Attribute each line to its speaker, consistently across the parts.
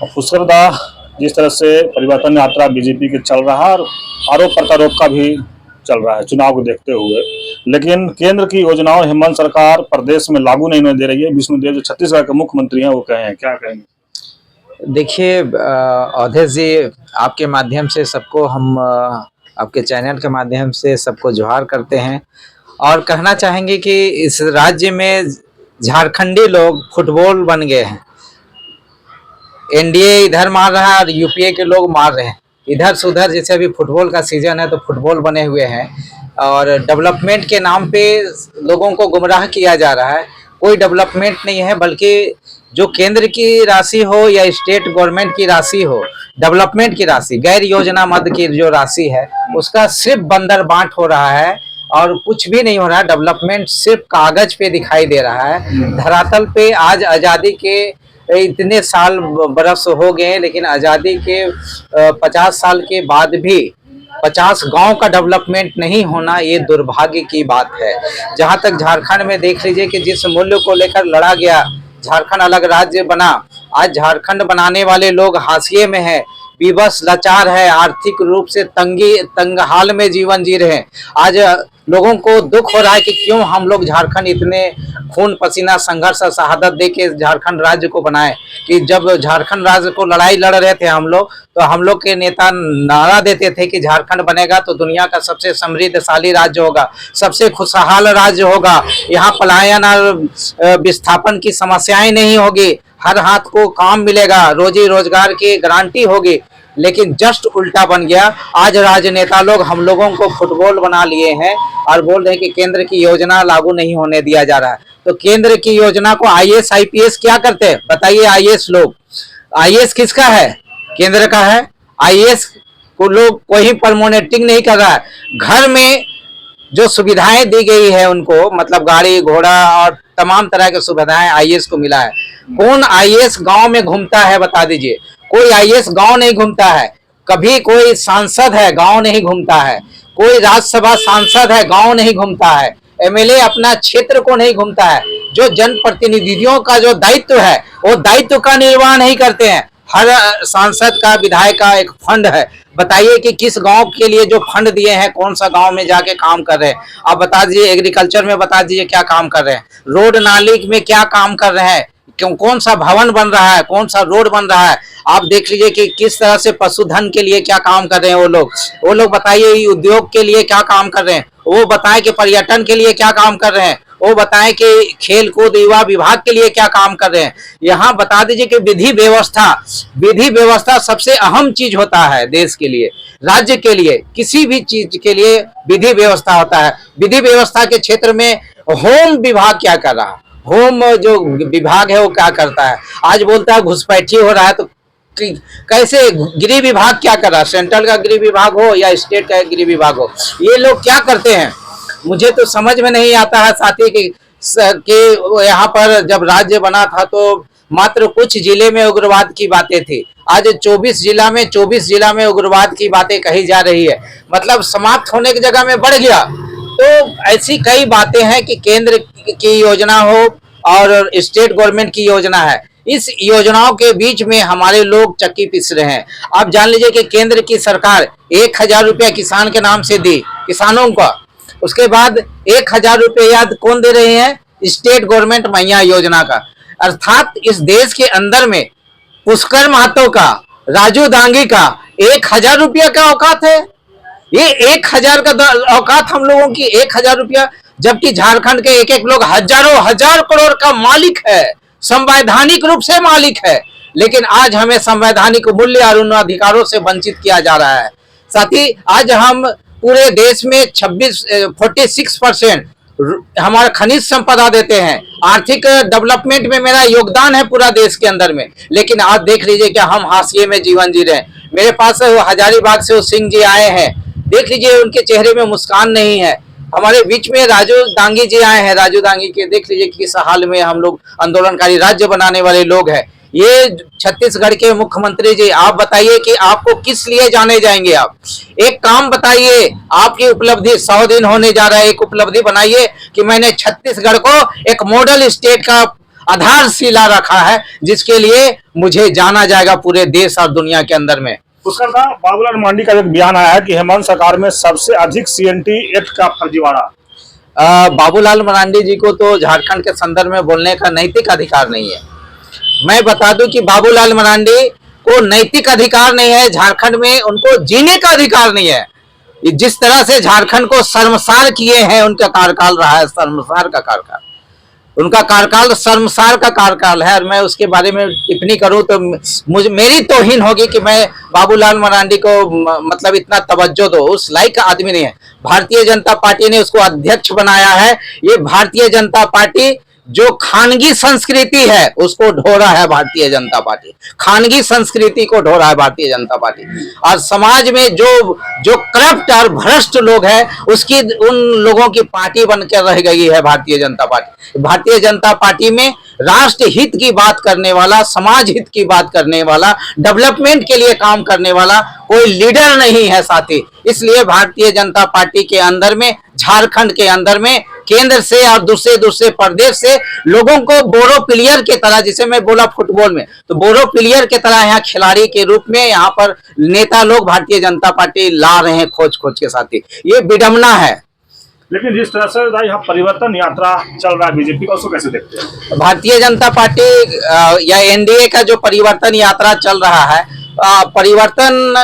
Speaker 1: पुष्कर दा, जिस तरह से परिवर्तन यात्रा बीजेपी के चल रहा है और आरोप प्रत्यारोप का भी चल रहा है चुनाव को देखते हुए, लेकिन केंद्र की योजनाओं हेमंत सरकार प्रदेश में लागू नहीं होने दे रही है। विष्णुदेव जो छत्तीसगढ़ के मुख्यमंत्री हैं वो कहे हैं, क्या कहेंगे?
Speaker 2: देखिए अवधेश जी, आपके माध्यम से सबको हम आपके चैनल के माध्यम से सबको जोहार करते हैं और कहना चाहेंगे कि इस राज्य में झारखंडी लोग फुटबॉल बन गए हैं। एनडीए इधर मार रहा है और यूपीए के लोग मार रहे हैं इधर से उधर। जैसे अभी फुटबॉल का सीजन है तो फुटबॉल बने हुए हैं और डेवलपमेंट के नाम पे लोगों को गुमराह किया जा रहा है। कोई डेवलपमेंट नहीं है, बल्कि जो केंद्र की राशि हो या स्टेट गवर्नमेंट की राशि हो, डेवलपमेंट की राशि, गैर योजना मद की जो राशि है उसका सिर्फ बंदर बांट हो रहा है और कुछ भी नहीं हो रहा है। डेवलपमेंट सिर्फ कागज पे दिखाई दे रहा है। धरातल पे आज आज़ादी के इतने साल बरस हो गए, लेकिन आज़ादी के 50 साल के बाद भी 50 गांव का डेवलपमेंट नहीं होना, ये दुर्भाग्य की बात है। जहां तक झारखंड में देख लीजिए कि जिस मूल्य को लेकर लड़ा गया, झारखंड अलग राज्य बना, आज झारखंड बनाने वाले लोग हाशिए में है, विवश लाचार है, आर्थिक रूप से तंग हाल में जीवन जी रहे हैं। आज लोगों को दुख हो रहा है कि क्यों हम लोग झारखंड इतने खून पसीना संघर्ष और शहादत दे के झारखंड राज्य को बनाए। कि जब झारखंड राज्य को लड़ाई लड़ रहे थे हम लोग, तो हम लोग के नेता नारा देते थे कि झारखंड बनेगा तो दुनिया का सबसे समृद्धशाली राज्य होगा, सबसे खुशहाल राज्य होगा, यहाँ पलायन और विस्थापन की समस्याएं नहीं होगी, हर हाथ को काम मिलेगा, रोजी रोजगार की गारंटी होगी। लेकिन जस्ट उल्टा बन गया। आज राजनेता लोग हम लोगों को फुटबॉल बना लिए हैं और बोल रहे हैं कि केंद्र की योजना लागू नहीं होने दिया जा रहा है। तो केंद्र की योजना को आईएएस आईपीएस क्या करते हैं बताइए? आईएएस लोग, आईएएस किसका है? केंद्र का है। आईएएस को लोग कोई परमोनेटिंग नहीं कर रहा है। घर में जो सुविधाएं दी गई है उनको, मतलब गाड़ी घोड़ा और तमाम तरह की सुविधाएं आईएएस को मिला है। कौन आईएएस गांव में घूमता है बता दीजिए? कोई आईएएस गांव नहीं घूमता है। कभी कोई सांसद है गांव नहीं घूमता है, कोई राज्यसभा सांसद है गांव नहीं घूमता है, एमएलए अपना क्षेत्र को नहीं घूमता है। जो जनप्रतिनिधियों का जो दायित्व है वो दायित्व का निर्वाह नहीं करते हैं। हर सांसद का, विधायक का एक फंड है। बताइए कि किस गांव के लिए जो फंड दिए हैं, कौन सा गांव में जाके काम कर रहे हैं? आप बता दीजिए। एग्रीकल्चर में बता दीजिए क्या काम कर रहे हैं, रोड नाली में क्या काम कर रहे हैं, क्यों, कौन सा भवन बन रहा है, कौन सा रोड बन रहा है। आप देख लीजिए कि किस तरह से पशुधन के लिए क्या काम कर रहे हैं वो लोग बताइए। उद्योग के लिए क्या काम कर रहे हैं वो बताएं, कि पर्यटन के लिए क्या काम कर रहे हैं वो बताएं, कि खेल कूद युवा विभाग के लिए क्या काम कर रहे हैं। यहाँ बता दीजिए कि विधि व्यवस्था सबसे अहम चीज होता है देश के लिए, राज्य के लिए, किसी भी चीज के लिए विधि व्यवस्था होता है। विधि व्यवस्था के क्षेत्र में होम विभाग क्या कर रहा है? होम जो विभाग है वो क्या करता है? आज बोलता है घुसपैठी हो रहा है, तो कैसे? गृह विभाग क्या कर रहा है? सेंट्रल का गृह विभाग हो या स्टेट का गृह विभाग हो, ये लोग क्या करते हैं मुझे तो समझ में नहीं आता है। साथी कि यहाँ पर जब राज्य बना था तो मात्र कुछ जिले में उग्रवाद की बातें थी। आज 24 जिला में उग्रवाद की बातें कही जा रही है, मतलब समाप्त होने की जगह में बढ़ गया। तो ऐसी कई बातें हैं कि केंद्र की योजना हो और स्टेट गवर्नमेंट की योजना है, इस योजनाओं के बीच में हमारे लोग चक्की पीस रहे हैं। आप जान लीजिए कि केंद्र की सरकार 1000 रुपया किसान के नाम से दी किसानों का, उसके बाद 1000 रुपये याद कौन दे रहे हैं? स्टेट गवर्नमेंट मैया योजना का। अर्थात इस देश के अंदर में पुष्कर महतो का, राजू दांगी का 1000 रुपया का औकात है। ये 1000 का औकात हम लोगों की, 1000 रुपया, जबकि झारखंड के एक लोग हजारों हजार करोड़ का मालिक है, संवैधानिक रूप से मालिक है। लेकिन आज हमें संवैधानिक मूल्य और उन अधिकारों से वंचित किया जा रहा है। साथ ही आज हम पूरे देश में 46% हमारा खनिज संपदा देते हैं। आर्थिक डेवलपमेंट में मेरा योगदान है पूरा देश के अंदर में, लेकिन आज देख लीजिए कि हम हाशिए में जीवन जी रहे हैं। मेरे पास हजारीबाग से वो सिंह जी आए हैं, देख लीजिए उनके चेहरे में मुस्कान नहीं है। हमारे बीच में राजू दांगी जी आए हैं, राजू दांगी के देख लीजिए किस हाल में हम लोग आंदोलनकारी राज्य बनाने वाले लोग हैं। ये छत्तीसगढ़ के मुख्यमंत्री जी, आप बताइए कि आपको किस लिए जाने जाएंगे? आप एक काम बताइए, आपकी उपलब्धि 100 दिन होने जा रहा है, एक उपलब्धि बनाइए कि मैंने छत्तीसगढ़ को एक मॉडल स्टेट का आधारशिला रखा है, जिसके लिए मुझे जाना जाएगा पूरे देश और दुनिया के अंदर में।
Speaker 1: पुष्कर दा, बाबूलाल मरांडी का एक बयान आया है कि हेमंत सरकार में सबसे अधिक सीएनटी एक्ट का फर्जीवाड़ा।
Speaker 2: बाबूलाल मरांडी जी को तो झारखंड के संदर्भ में बोलने का नैतिक अधिकार नहीं है। मैं बता दूं कि बाबूलाल मरांडी को नैतिक अधिकार नहीं है, झारखंड में उनको जीने का अधिकार नहीं है। जिस तरह से झारखंड को शर्मसार किए हैं, उनका कार्यकाल रहा है शर्मसार का कार्यकाल, उनका कार्यकाल शर्मसार का कार्यकाल है। और मैं उसके बारे में टिप्पणी करूं तो मेरी तौहीन होगी कि मैं बाबूलाल मरांडी को मतलब इतना तवज्जो दो, उस लायक का आदमी नहीं है। भारतीय जनता पार्टी ने उसको अध्यक्ष बनाया है। ये भारतीय जनता पार्टी जो खानगी संस्कृति है उसको ढो रहा है, भारतीय जनता पार्टी खानगी संस्कृति को ढो रहा है भारतीय जनता पार्टी। और समाज में जो करप्ट और भ्रष्ट लोग हैं, उसकी उन लोगों की पार्टी बनकर रह गई है भारतीय जनता पार्टी। भारतीय जनता पार्टी में राष्ट्र हित की बात करने वाला, समाज हित की बात करने वाला, डेवलपमेंट के लिए काम करने वाला कोई लीडर नहीं है साथी। इसलिए भारतीय जनता पार्टी के अंदर में, झारखंड के अंदर में, केंद्र से और दूसरे प्रदेश से लोगों को बोरो प्लेयर के तरह, जिसे मैं बोला फुटबॉल में, तो बोरो प्लेयर के तरह यहाँ खिलाड़ी के रूप में यहाँ पर नेता लोग भारतीय जनता पार्टी ला रहे हैं खोज के साथी। ये विडंबना है।
Speaker 1: लेकिन जिस तरह से यहाँ परिवर्तन यात्रा चल रहा है बीजेपी का, उसको कैसे देखते हैं?
Speaker 2: भारतीय जनता पार्टी या एनडीए का जो परिवर्तन यात्रा चल रहा है, परिवर्तन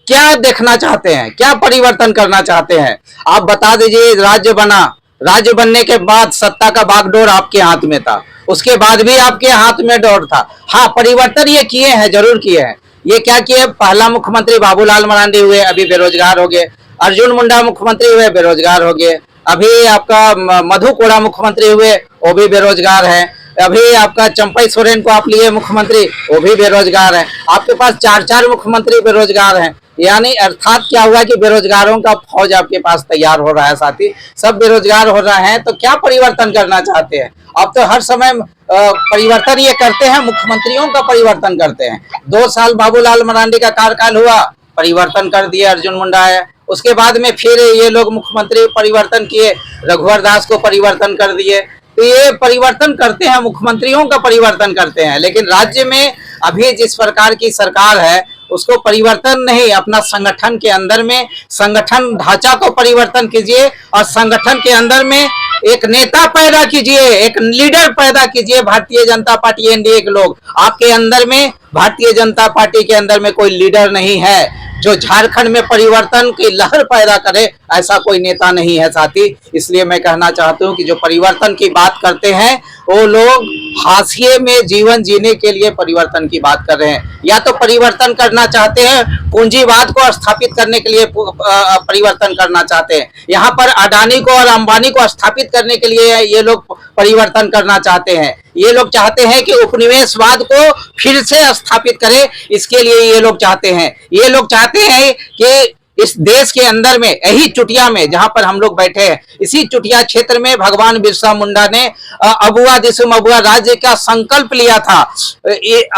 Speaker 2: क्या देखना चाहते हैं, क्या परिवर्तन करना चाहते हैं? आप बता दीजिए। राज्य बना, राज्य बनने के बाद सत्ता का बागडोर आपके हाथ में था, उसके बाद भी आपके हाथ में डोर था। हाँ, परिवर्तन ये किए हैं, जरूर किए हैं। ये क्या किए? पहला मुख्यमंत्री बाबूलाल मरांडी हुए, अभी बेरोजगार हो गए। अर्जुन मुंडा मुख्यमंत्री हुए, बेरोजगार हो गए। अभी आपका मधु कोड़ा मुख्यमंत्री हुए, वो भी बेरोजगार है। अभी आपका चंपई सोरेन को आप लिए मुख्यमंत्री, वो भी बेरोजगार है। आपके पास 4 मुख्यमंत्री बेरोजगार हैं। यानी अर्थात क्या हुआ कि बेरोजगारों का फौज आपके पास तैयार हो रहा है साथी। सब बेरोजगार हो रहे हैं, तो क्या परिवर्तन करना चाहते हैं? अब तो हर समय परिवर्तन ये करते हैं, मुख्यमंत्रियों का परिवर्तन करते हैं। 2 साल बाबूलाल मरांडी का कार्यकाल हुआ, परिवर्तन कर दिया, अर्जुन मुंडा आया। उसके बाद में फिर ये लोग मुख्यमंत्री परिवर्तन किए, रघुवर दास को परिवर्तन कर दिए। तो ये परिवर्तन करते हैं, मुख्यमंत्रियों का परिवर्तन करते हैं। लेकिन राज्य में अभी जिस प्रकार की सरकार है, उसको परिवर्तन नहीं, अपना संगठन के अंदर में संगठन ढांचा को परिवर्तन कीजिए और संगठन के अंदर में एक नेता पैदा कीजिए, एक लीडर पैदा कीजिए। भारतीय जनता पार्टी एनडीए के लोग, आपके अंदर में, भारतीय जनता पार्टी के अंदर में कोई लीडर नहीं है जो झारखंड में परिवर्तन की लहर पैदा करे, ऐसा कोई नेता नहीं है साथी। इसलिए मैं कहना चाहता हूं कि जो परिवर्तन की बात करते हैं, वो लोग हाशिए में जीवन जीने के लिए परिवर्तन की बात कर रहे हैं। या तो परिवर्तन करना चाहते हैं, पूंजीवाद को स्थापित करने के लिए परिवर्तन करना चाहते हैं। यहाँ पर अडानी को और अंबानी को स्थापित करने के लिए ये लोग परिवर्तन करना चाहते हैं। ये लोग चाहते हैं कि उपनिवेशवाद को फिर से स्थापित करें, इसके लिए ये लोग चाहते हैं। ये लोग चाहते हैं कि इस देश के अंदर में, यही चुटिया में जहां पर हम लोग बैठे हैं, इसी चुटिया क्षेत्र में भगवान बिरसा मुंडा ने अबुआ दिसुम अबुआ राज्य का संकल्प लिया था।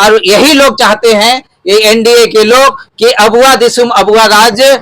Speaker 2: और यही लोग चाहते हैं, ये एनडीए के लोग, कि अबुआ दिसुम अबुआ राज्य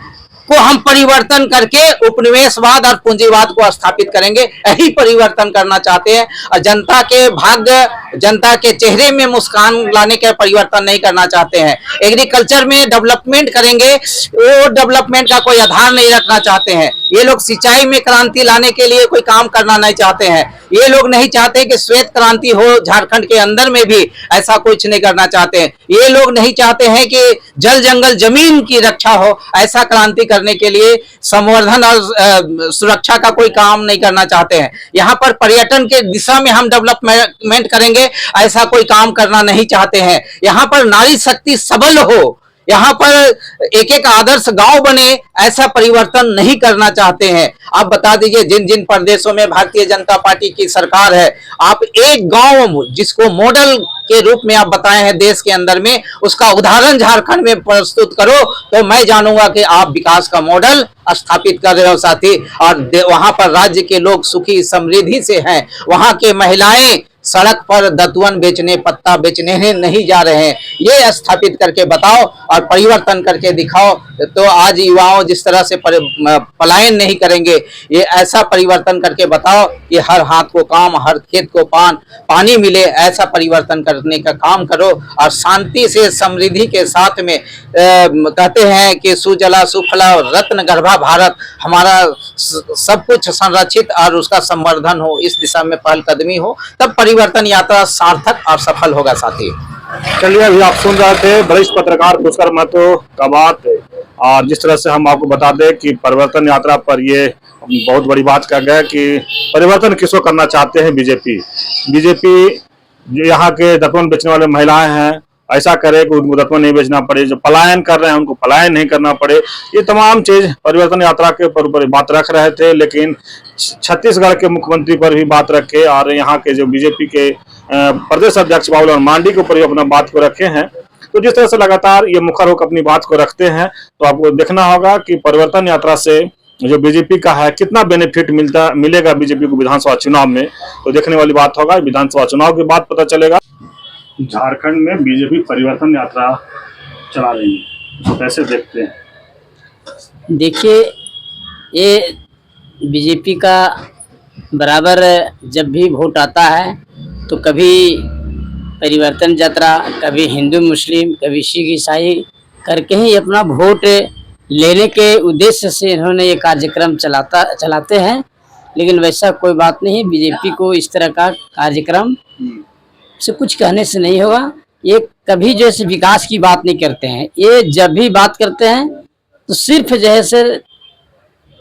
Speaker 2: को हम परिवर्तन करके उपनिवेशवाद और पूंजीवाद को स्थापित करेंगे। यही परिवर्तन करना चाहते हैं। और जनता के भाग्य, जनता के चेहरे में मुस्कान लाने का परिवर्तन नहीं करना चाहते हैं। एग्रीकल्चर में डेवलपमेंट करेंगे, वो डेवलपमेंट का कोई आधार नहीं रखना चाहते हैं। ये लोग सिंचाई में क्रांति लाने के लिए कोई काम करना नहीं चाहते हैं। ये लोग नहीं चाहते कि श्वेत क्रांति हो झारखंड के अंदर में भी, ऐसा कुछ नहीं करना चाहते हैं। ये लोग नहीं चाहते हैं कि जल जंगल जमीन की रक्षा हो, ऐसा क्रांति करने के लिए संवर्धन और सुरक्षा का कोई काम नहीं करना चाहते हैं। यहाँ पर पर्यटन के दिशा में हम डेवलपमेंट करेंगे, ऐसा कोई काम करना नहीं चाहते हैं। यहाँ पर नारी शक्ति सबल हो, यहाँ पर एक एक आदर्श गांव बने, ऐसा परिवर्तन नहीं करना चाहते हैं। आप बता दीजिए, जिन जिन प्रदेशों में भारतीय जनता पार्टी की सरकार है, आप एक गांव जिसको मॉडल के रूप में आप बताए हैं देश के अंदर में, उसका उदाहरण झारखंड में प्रस्तुत करो, तो मैं जानूंगा कि आप विकास का मॉडल स्थापित कर रहे हो साथी। और वहां पर राज्य के लोग सुखी समृद्धि से हैं, वहां के महिलाएं सड़क पर दतुअन बेचने, पत्ता बेचने नहीं जा रहे हैं। ये स्थापित करके बताओ और परिवर्तन करके दिखाओ, तो आज युवाओं जिस तरह से पलायन नहीं करेंगे, ये ऐसा परिवर्तन करके बताओ कि हर हाथ को काम, हर खेत को पानी मिले, ऐसा परिवर्तन करने का काम करो। और शांति से समृद्धि के साथ में कहते हैं कि सुजला सुफला रत्न गर्भा भारत, हमारा सब कुछ संरक्षित और उसका संवर्धन हो, इस दिशा में पहलकदमी हो, तब परिवर्तन यात्रा सार्थक और सफल होगा साथी।
Speaker 1: चलिए, अभी आप सुन रहे थे वरिष्ठ पत्रकार पुष्कर महतो का बात। और जिस तरह से हम आपको बता दें कि परिवर्तन यात्रा पर ये बहुत बड़ी बात कह गया कि परिवर्तन किसको करना चाहते हैं बीजेपी जो यहाँ के दतवन बेचने वाले महिलाएं हैं, ऐसा करे कि उनको दतवन नहीं बेचना पड़े, जो पलायन कर रहे हैं उनको पलायन नहीं करना पड़े। ये तमाम चीज परिवर्तन यात्रा के ऊपर बात रख रहे थे, लेकिन छत्तीसगढ़ के मुख्यमंत्री पर भी बात रखे और यहाँ के जो बीजेपी के प्रदेश अध्यक्ष बाबूलाल मांडी के ऊपर भी अपना बात को रखे हैं। तो जिस तरह से लगातार ये मुखर होकर अपनी बात को रखते हैं, तो आपको देखना होगा कि परिवर्तन यात्रा से जो बीजेपी का है कितना बेनिफिट मिलेगा बीजेपी को विधानसभा चुनाव में, तो देखने वाली बात होगा। विधानसभा चुनाव के बाद पता चलेगा। झारखंड में बीजेपी परिवर्तन यात्रा चला रही है, तो कैसे देखते हैं?
Speaker 3: देखिए, ये बीजेपी का बराबर जब भी वोट आता है तो कभी परिवर्तन यात्रा, कभी हिंदू मुस्लिम, कभी सिख ईसाई करके ही अपना वोट लेने के उद्देश्य से इन्होंने ये कार्यक्रम चलाते हैं। लेकिन वैसा कोई बात नहीं, बीजेपी को इस तरह का कार्यक्रम से कुछ कहने से नहीं होगा। ये कभी जैसे विकास की बात नहीं करते हैं, ये जब भी बात करते हैं तो सिर्फ जैसे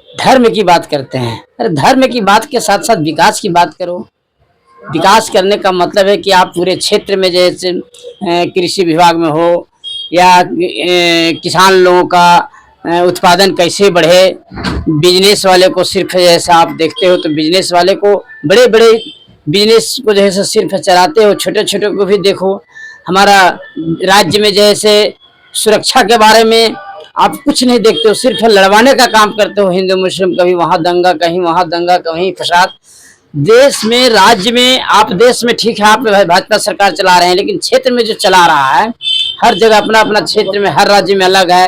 Speaker 3: धर्म की बात करते हैं। अरे धर्म की बात के साथ साथ विकास की बात करो। विकास करने का मतलब है कि आप पूरे क्षेत्र में जैसे कृषि विभाग में हो या किसान लोगों का उत्पादन कैसे बढ़े, बिजनेस वाले को सिर्फ जैसा आप देखते हो तो बिजनेस वाले को बड़े बड़े बिजनेस को जैसे सिर्फ चलाते हो, छोटे छोटे को भी देखो। हमारा राज्य में जैसे सुरक्षा के बारे में आप कुछ नहीं देखते हो, सिर्फ लड़वाने का काम करते हो। हिंदू मुस्लिम, कभी वहाँ दंगा, कहीं वहाँ दंगा, कहीं फसाद। देश में, राज्य में, आप देश में ठीक है आप भाजपा सरकार चला रहे हैं, लेकिन क्षेत्र में जो चला रहा है, हर जगह अपना अपना क्षेत्र में, हर राज्य में अलग है।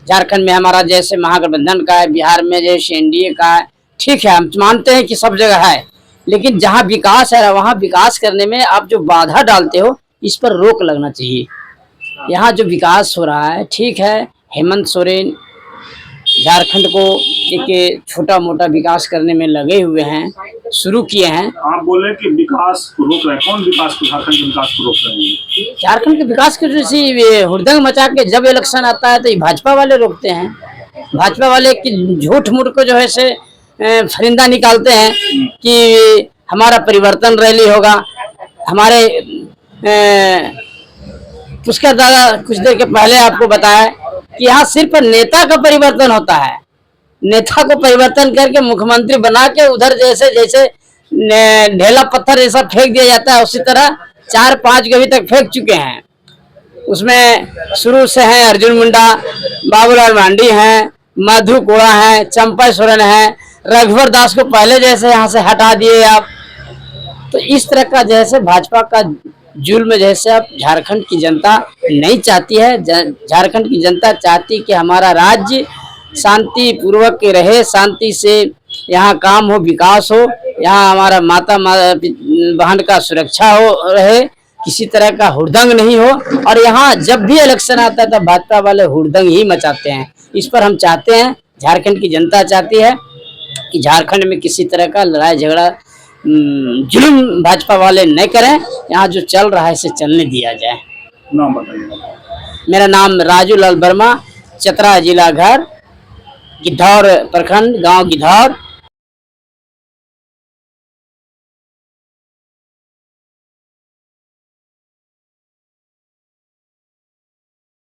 Speaker 3: झारखंड में हमारा जैसे महागठबंधन का है, बिहार में जैसे एनडीए का है, ठीक है हम मानते हैं कि सब जगह है, लेकिन जहाँ विकास है वहाँ विकास करने में आप जो बाधा डालते हो, इस पर रोक लगना चाहिए। यहाँ जो विकास हो रहा है, ठीक है हेमंत सोरेन झारखंड को एक छोटा मोटा विकास करने में लगे हुए हैं, शुरू किए हैं।
Speaker 1: आप बोले कि विकास को रोक रहे हैं, कौन विकास को, झारखंड के विकास को रोक रहे हैं?
Speaker 3: झारखंड के विकास के जैसे हुड़दंग मचा के जब इलेक्शन आता है तो ये भाजपा वाले रोकते हैं। भाजपा वाले की झूठ मूठ को जो है से फरिंदा निकालते हैं कि हमारा परिवर्तन रैली होगा। हमारे पुष्कर दादा कुछ देर के पहले आपको बताया कि यहाँ सिर्फ नेता का परिवर्तन होता है। नेता को परिवर्तन करके मुख्यमंत्री बना के उधर जैसे जैसे ढेला पत्थर जैसा फेंक दिया जाता है, उसी तरह 4-5 अभी तक फेंक चुके हैं। उसमें शुरू से हैं अर्जुन मुंडा, बाबूलाल मांडी हैं, मधु कोड़ा हैं, चंपा सोरेन हैं, रघुवर दास को पहले जैसे यहाँ से हटा दिए आप। तो इस तरह का जैसे भाजपा का जुल्म जैसे अब झारखंड की जनता नहीं चाहती है। झारखंड की जनता चाहती कि हमारा राज्य शांति पूर्वक रहे, शांति से यहाँ काम हो, विकास हो, यहाँ हमारा माता बहन का सुरक्षा हो रहे, किसी तरह का हुड़दंग नहीं हो। और यहाँ जब भी इलेक्शन आता है तब भाजपा वाले हुड़दंग ही मचाते हैं। इस पर हम चाहते हैं, झारखंड की जनता चाहती है कि झारखंड में किसी तरह का लड़ाई झगड़ा जुल्म भाजपा वाले नहीं करें। यहाँ जो चल रहा है इसे चलने दिया जाए।
Speaker 1: नाम बताइए।
Speaker 3: मेरा नाम राजू लाल वर्मा, चतरा जिला, घर गिद्धौर प्रखंड, गांव गिद्धौर,